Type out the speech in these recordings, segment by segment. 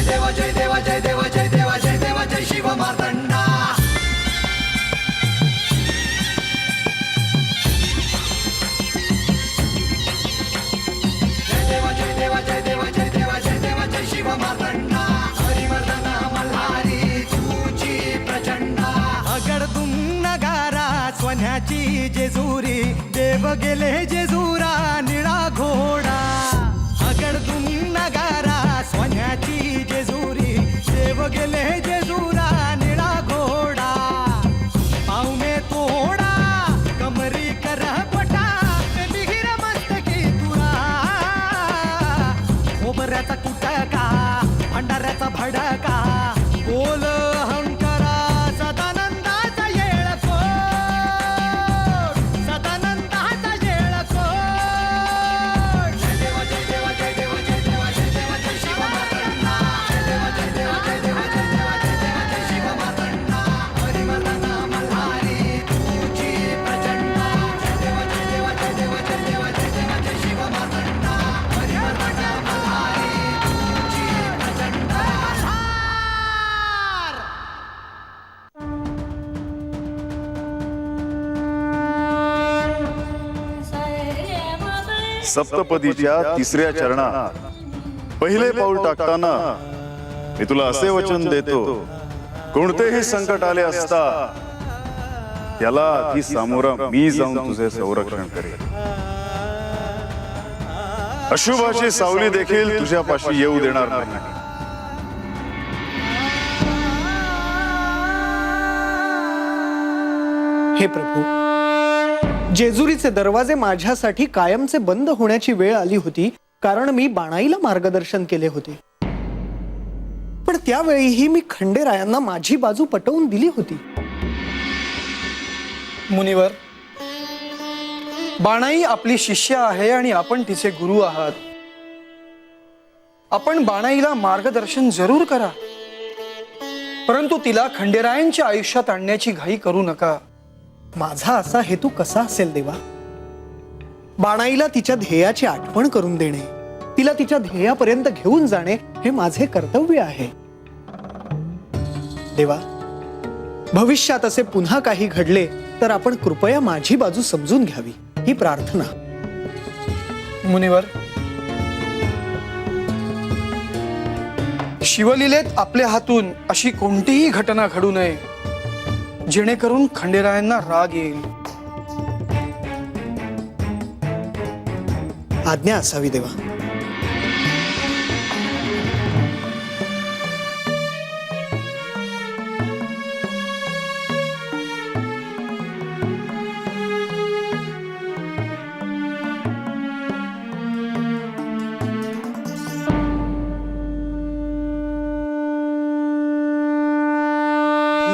देवा जय देवा जय देवा जय देवा जय देवा जय शिव मार्तंडा. जय देवा जय देवा जय देवा जय देवा जय देवा जय शिव मार्तंडा. हरिवर्धन मल्हारी तुझी प्रचंडा. अगडदुम नगारा सोन्याची जेजुरी देव गेले जेजुरा निळा घोडा. अगडदुम नगारा सोन्याची जेजुरी देव गेले जेजुरा निळा घोडा. पावने तोडा कमरी कर पटा मिहिर मस्तकी तुरा. खोबऱ्याचा कुटका भंडाऱ्याचा भडका बोल हंकरा सदानंदाचा येळकोट. सदानंदाचा येळकोट. जय देवा जय देवा जय देवा जय देवा जय देवा जय शिव मार्तंडा. जय देवा जय देवा जय देवा जय देवा जय देवा जय शिव मार्तंडा. हरिवर्धन मल्हारी तुझी प्रचंडा. जय देवा जय देवा जय देवा जय देवा जय देवा जय शिव मार्तंडा. हरिवर्धन मल्हारी तुझी प्रचंडा. सप्तपदीच्या तिसऱ्या चरणात पहिले पाऊल टाकताना मी तुला असे वचन देतो, कोणतेही संकट आले असता त्याला आधी सामोरा मी जाऊन तुझे संरक्षण करेन. अशुभाची सावली देखील तुझ्यापाशी येऊ देणार नाही. हे प्रभू, जेजुरीचे दरवाजे माझ्यासाठी कायमचे बंद होण्याची वेळ आली होती, कारण मी बाणाईला मार्गदर्शन केले होते. पण त्यावेळीही मी खंडेरायांना माझी बाजू पटवून दिली होती. मुनिवर, बाणाई आपली शिष्य आहे आणि आपण तिचे गुरु आहात. आपण बाणाईला मार्गदर्शन जरूर करा, परंतु तिला खंडेरायांच्या आयुष्यात आणण्याची घाई करू नका. माझा असा हेतू कसा असेल देवा? बाणाईला तिच्या ध्येयाची आठवण करून देणे, तिला तिच्या ध्येयापर्यंत घेऊन जाणे हे माझे कर्तव्य आहे. देवा, भविष्यात असे पुन्हा काही घडले तर आपण कृपया माझी बाजू समजून घ्यावी ही प्रार्थना. मुनिवर, शिवलीलेत आपल्या हातून अशी कोणतीही घटना घडू नये जेणेकरून खंडेरायांना राग येईल. आज्ञा असावी देवा.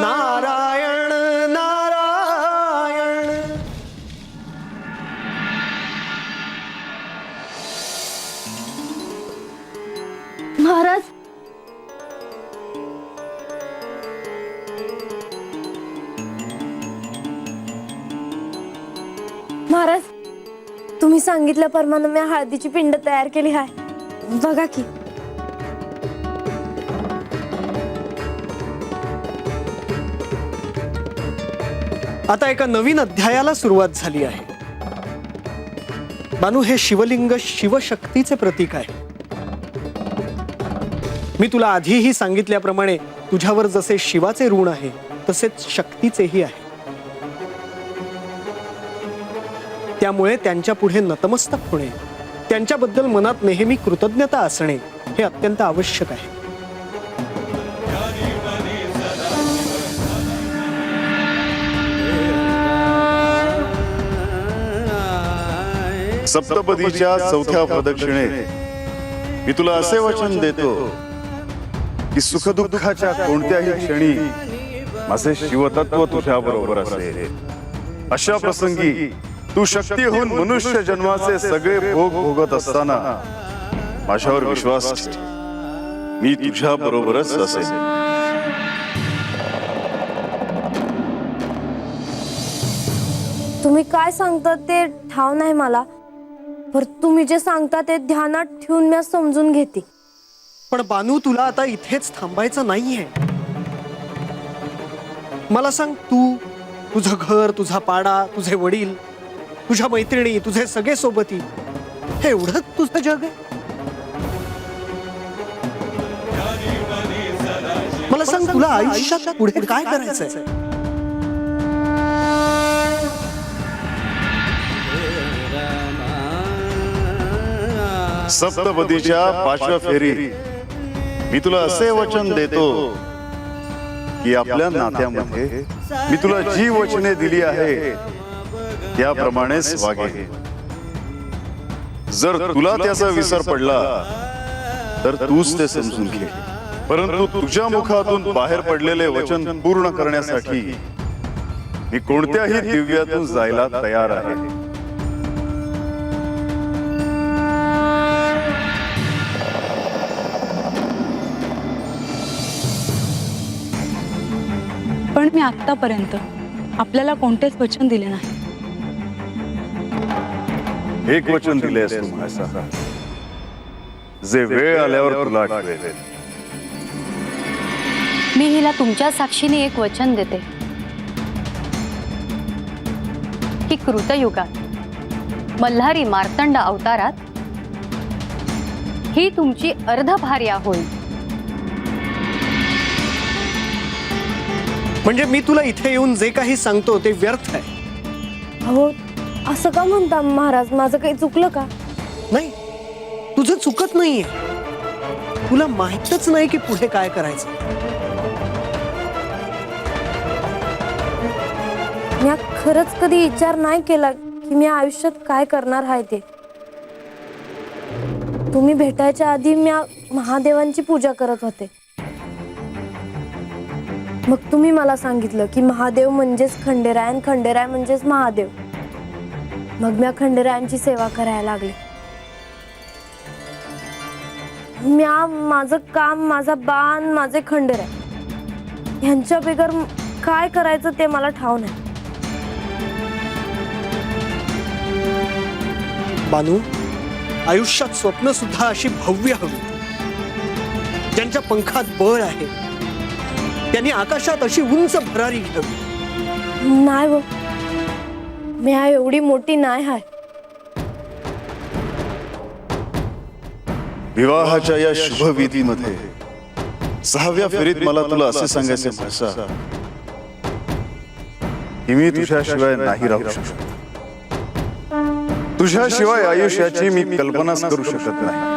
नारायण नारायण. महाराज, महाराज, तुम्ही सांगितल्याप्रमाणे मी हळदीची पिंड तयार केली आहे. बघा की. आता एका नवीन अध्यायाला सुरुवात झाली आहे. बानू, हे शिवलिंग शिवशक्तीचे प्रतीक आहे. मी तुला आधीही सांगितल्याप्रमाणे तुझ्यावर जसे शिवाचे ऋण आहे तसेच शक्तीचेही आहे. त्यामुळे त्यांच्या पुढे नतमस्तक होणे, त्यांच्याबद्दल मनात नेहमी कृतज्ञता असणे हे अत्यंत आवश्यक आहे. सप्तपदीच्या चौथ्या प्रदक्षिणेत मी तुला असे वचन देतो की सुखदुःखाच्या कोणत्याही क्षणी माझे शिवतत्व तुझ्या बरोबर असेल. अशा प्रसंगी तू शक्ती होऊन मनुष्य जन्माचे सगळे भोग भोगत असताना माझ्यावर विश्वास ठेव, मी तुझ्या बरोबरच असेल. तुम्ही काय सांगता ते ठाव नाही मला, पर तुम्ही जे सांगता ते ध्यानात ठेवून मी समजून घेते. पण बानू, तुला आता इथेच थांबायचं नाहीये. मला सांग, तू, तुझं घर, तुझा पाडा, तुझे वडील, तुझ्या मैत्रिणी, तुझे सगळे सोबती, हे एवढंच तुझं जग आहे? मला सांग, तुला आयुष्यात पुढे काय करायचंय? सप्तपदीच्या 5व्या फेरीत मी तुला असे वचन देतो की आपल्या नात्यामध्ये मी तुला जी वचने दिली आहे त्याप्रमाणेच वागे. जर तुला त्याचा विसर पडला तर तूच ते समजून घे, परंतु तुझ्या मुखातून बाहेर पडलेले वचन पूर्ण करण्यासाठी मी कोणत्याही दिव्यातून जायला तयार आहे. पण मी आतापर्यंत आपल्याला कोणतेच वचन दिले नाही. एक वचन दिलेस तू माझ्या, जे वेळ आल्यावर तुला आठवेल. मी हिला तुमच्या साक्षीने एक वचन देते की कृतयुगात मल्हारी मार्तंड अवतारात ही तुमची अर्धभार्या होईल. म्हणजे मी तुला इथे येऊन जे काही सांगतो ते व्यर्थ आहे? अहो, असं का म्हणता महाराज? माझं काही चुकलं का? नाही, तुझं चुकत नाहीये. तुला माहितच नाही की पुढे काय करायचं. मी खरंच कधी विचार नाही केला की मी आयुष्यात काय करणार आहे ते. तुम्ही भेटायच्या आधी मी महादेवांची पूजा करत होते. मग तुम्ही मला सांगितलं की महादेव म्हणजेच खंडेराय आणि खंडेराय म्हणजेच महादेव. मग मी खंडेरायांची सेवा करायला लागले. माझं काम, माझा बाण, माझे खंडेराय यांच्या बिगर काय करायचं ते मला ठाव नाही. बानू, आयुष्यात स्वप्न सुद्धा अशी भव्य हवी, ज्यांच्या पंखात बळ आहे, त्यांनी आकाशात अशी उंच भरारी घ्यावी. नाही हो, मी एवढी मोठी नाही आहे. विवाहाच्या या शुभविधीमध्ये 6व्या फेरीत मला तुला असे सांगायचे भाषा की मी तुझ्याशिवाय नाही राहू शकत. तुझ्याशिवाय आयुष्याची मी कल्पनाच करू शकत नाही.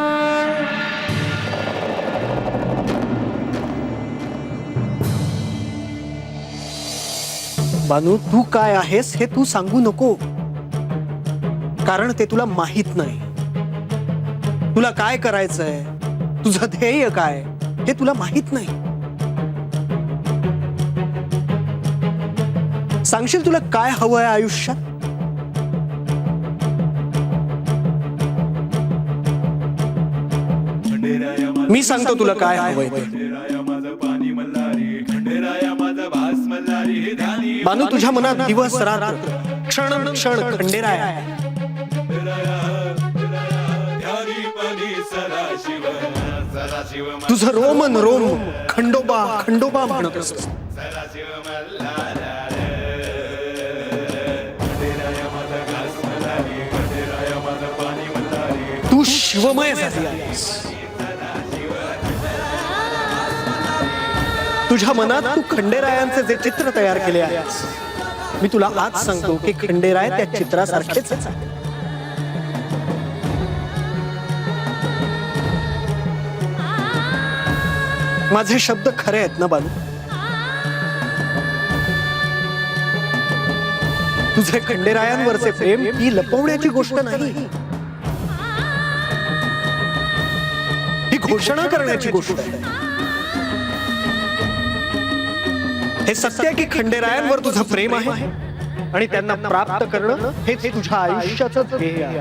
बानू, तू काय आहेस हे तू सांगू नको, कारण ते तुला माहित नाही. तुला काय करायचंय, तुझं ध्येय काय हे तुला माहित नाही. सांगशील तुला काय हवंय आयुष्यात? मी सांगतो तुला काय हवंय ते. बानू, तुझ्या मनात दिवस रात्र क्षण क्षण खंडेराय आहे. तुझं रोमन रोम खंडोबा खंडोबा म्हणत असत. तू शिवमय झाली आहेस. तुझ्या मनात तू खंडेरायांचे जे चित्र तयार केले आहेस, मी तुला आज सांगतो की खंडेराय त्या चित्रासारखेच आहे. माझे शब्द खरे आहेत ना बानू? तुझे खंडेरायांवरचे प्रेम ही लपवण्याची गोष्ट नाही, ही घोषणा करण्याची गोष्ट आहे. हे सत्य आहे की खंडेरायांवर तुझं प्रेम आहे आणि त्यांना प्राप्त करणं हेच तुझ्या आयुष्याचं ध्येय आहे.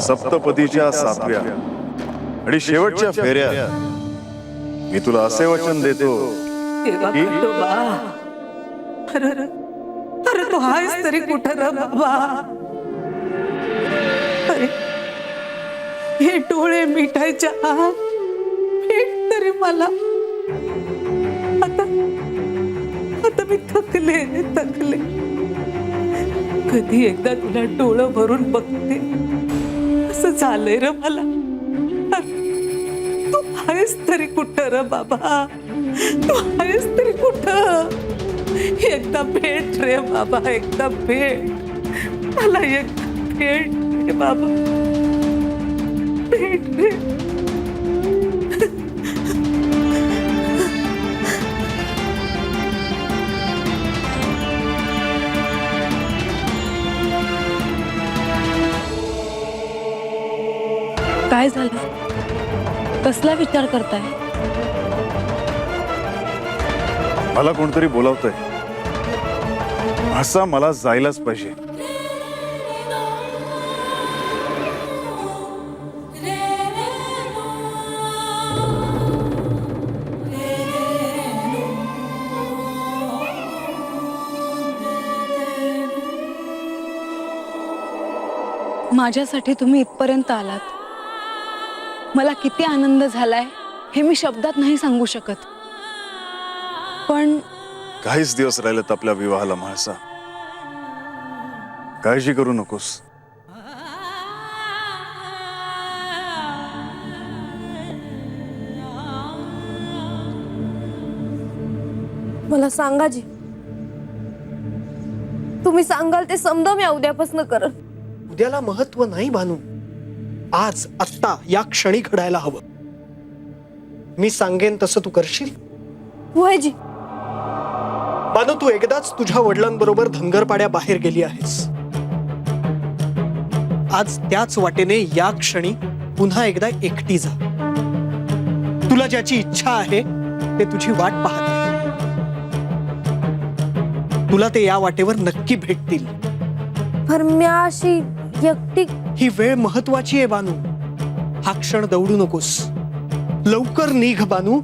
सप्तपदीच्या 7व्या आणि शेवटच्या फेऱ्यात मी तुला असे वचन देतो की अरे अरे तू आहेस तरी कुठं र बाबा? अरे हे डोळे मिठायच्या आत भेट तरी मला. आता आता मी थकले थकले. कधी एकदा तुला डोळं भरून बघते असं झालंय र मला. तू आहेस तरी कुठं र बाबा? तू आहेस तरी कुठं? एकदा भेट रे बाबा, एकदा भेट मला, एकदा भेट रे बाबा, भेट रे. काय झालं? कसला विचार करताय? मला कोणतरी बोलावतंय. असा मला जायलाच पाहिजे. माझ्यासाठी तुम्ही इथपर्यंत आलात. मला किती आनंद झालाय हे मी शब्दात नाही सांगू शकत. पण काहीच दिवस राहिलेत आपल्या विवाहाला म्हाळसा. काळजी करू नकोस. मला सांगा जी, तुम्ही सांगाल ते समजा मी उद्यापासून करत. उद्याला महत्व नाही भानू. आज आत्ता या क्षणी घडायला हवं. मी सांगेन तसं तू करशील? होय जी. भानू, तू एकदाच तुझ्या वडिलांबरोबर धनगरपाड्या बाहेर गेली आहेस. आज त्याच वाटेने या क्षणी पुन्हा एकदा एकटी जा. तुला ज्याची इच्छा आहे ते तुझी वाट पाहत आहे. तुला ते या वाटेवर नक्की भेटतील. पर मी अशी एकटी. ही वेळ महत्वाची आहे बानू. हा क्षण दौडू नकोस. लवकर निघ बानू.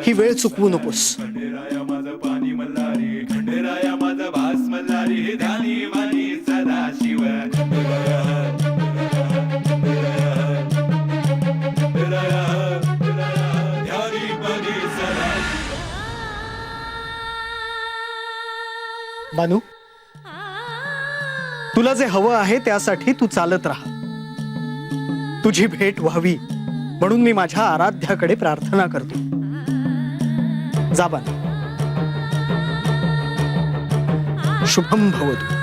ही वेळ चुकवू नकोस. बानू, तुला जे हवं आहे त्यासाठी तू चालत राहा. तुझी भेट व्हावी म्हणून मी माझ्या आराध्याकडे प्रार्थना करतो. जा बानू. शुभम भवतु.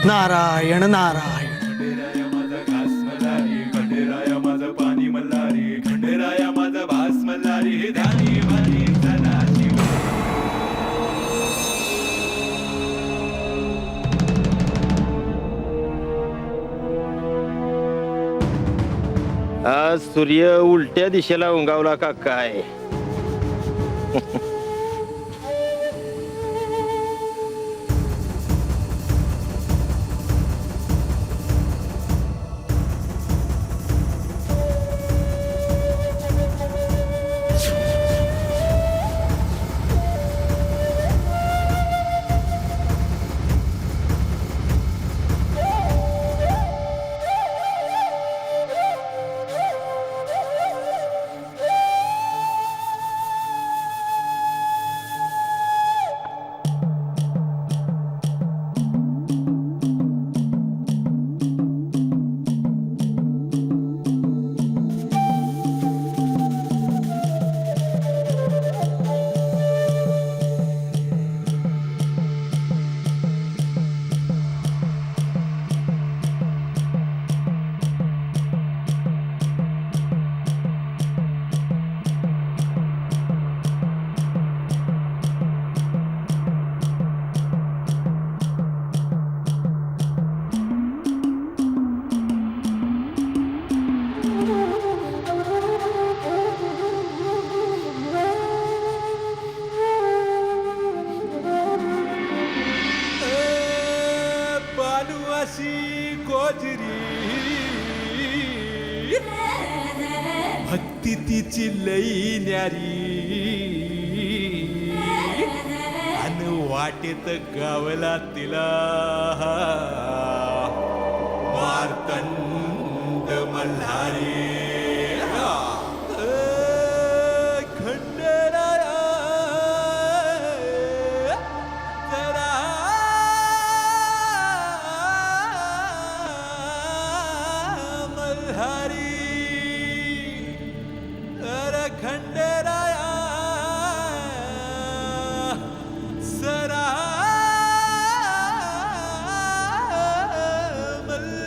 नारायण नारायण. आज सूर्य उलट्या दिशेला उंगावला का काय? तिची लई न्यारी अन वाटेत गावला तिला मार्तंड मल्हारी खंडेराया जरा मल्हारी अरे खंडेराया सरा मल्हारी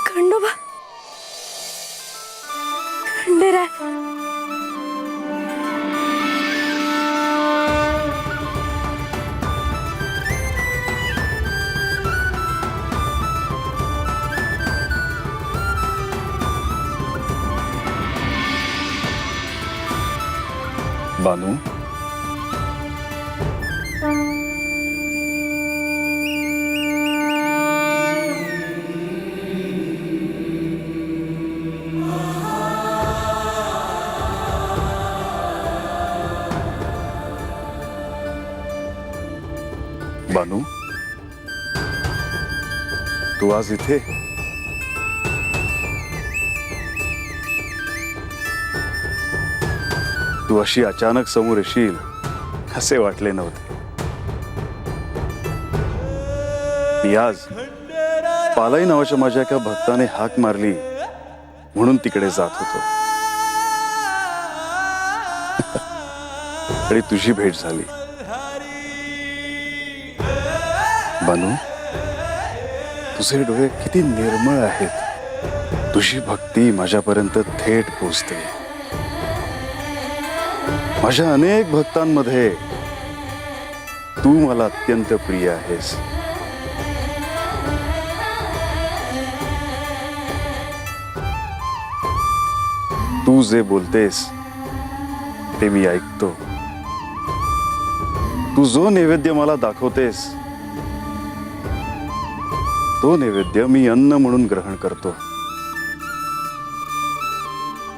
खंडोबा, खंडेराय, बानू, बानू, तू आज इथे? तू अशी अचानक समोर येशील असे वाटले नव्हते. मी आज पालाई नावाच्या माझ्या एका भक्ताने हाक मारली म्हणून तिकडे जात होतो आणि तुझी भेट झाली. बानू, तुझे डोळे किती निर्मळ आहेत. तुझी भक्ती माझ्यापर्यंत थेट पोचते. माझ्या अनेक भक्तांमध्ये तू मला अत्यंत प्रिय आहेस. तू जे बोलतेस ते मी ऐकतो. तू जो नैवेद्य मला दाखवतेस तो नैवेद्य मी अन्न म्हणून ग्रहण करतो.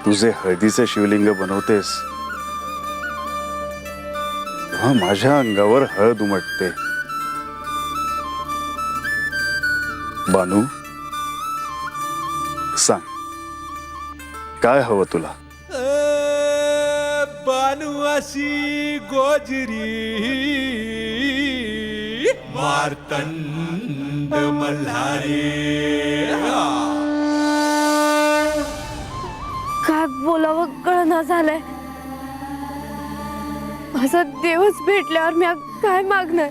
तुझे हळदीचे शिवलिंग बनवतेस तेव्हा माझ्या अंगावर हळद उमटते. बानू, सांग काय हवं तुला? बानू अशी गोजरी मार्तंड मल्हारी काय बोलावं कळना झालंय. माझा देवच भेटल्यावर मी काय मागणार?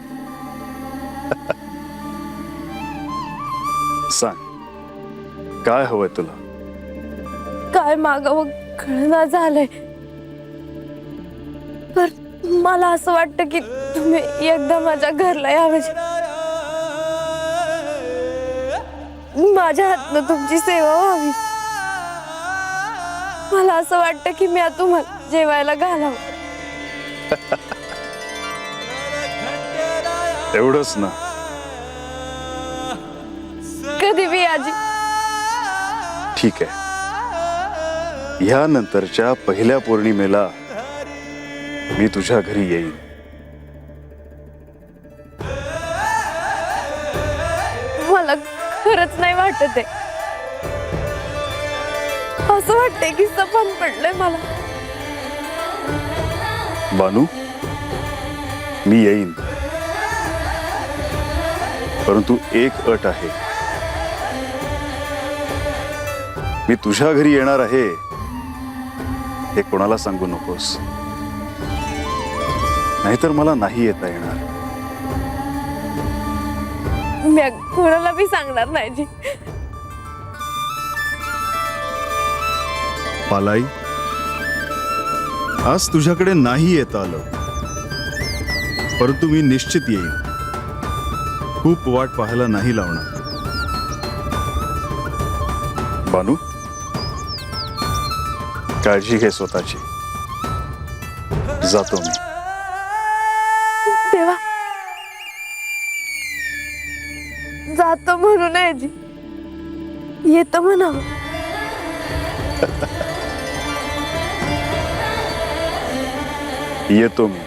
सांग काय हवंय तुला? काय मागावं कळना झालंय. पर मला असं वाटतं की तुम्ही एकदा माझ्या घरला यावं. माझ्या हातनं तुमची सेवा व्हावी. मला असं वाटतं की मी तुम्हाला जेवायला घालावं. एवढंच ना? कधी बी आजी. ठीक आहे, यानंतरच्या पहिल्या पौर्णिमेला मी तुझ्या घरी येईन. खरंच नाही वाटत आहे. असं वाटतंय की सपन पडलंय मला. बानू, मी येईन, परंतु एक अट आहे. मी तुझ्या घरी येणार आहे हे कोणाला सांगू नकोस, नाहीतर मला नाही येता येणार. मी कोणाला बी सांगणार नाही जी. पालाई, आज तुझ्याकडे नाही येता आलं, परंतु मी निश्चित येईन. खूप वाट पाहायला नाही लावणार. बानू, काळजी घे स्वतःची. जातो मी. देवा, जातो म्हणू नये जी, येतो म्हणावं. येतो मी.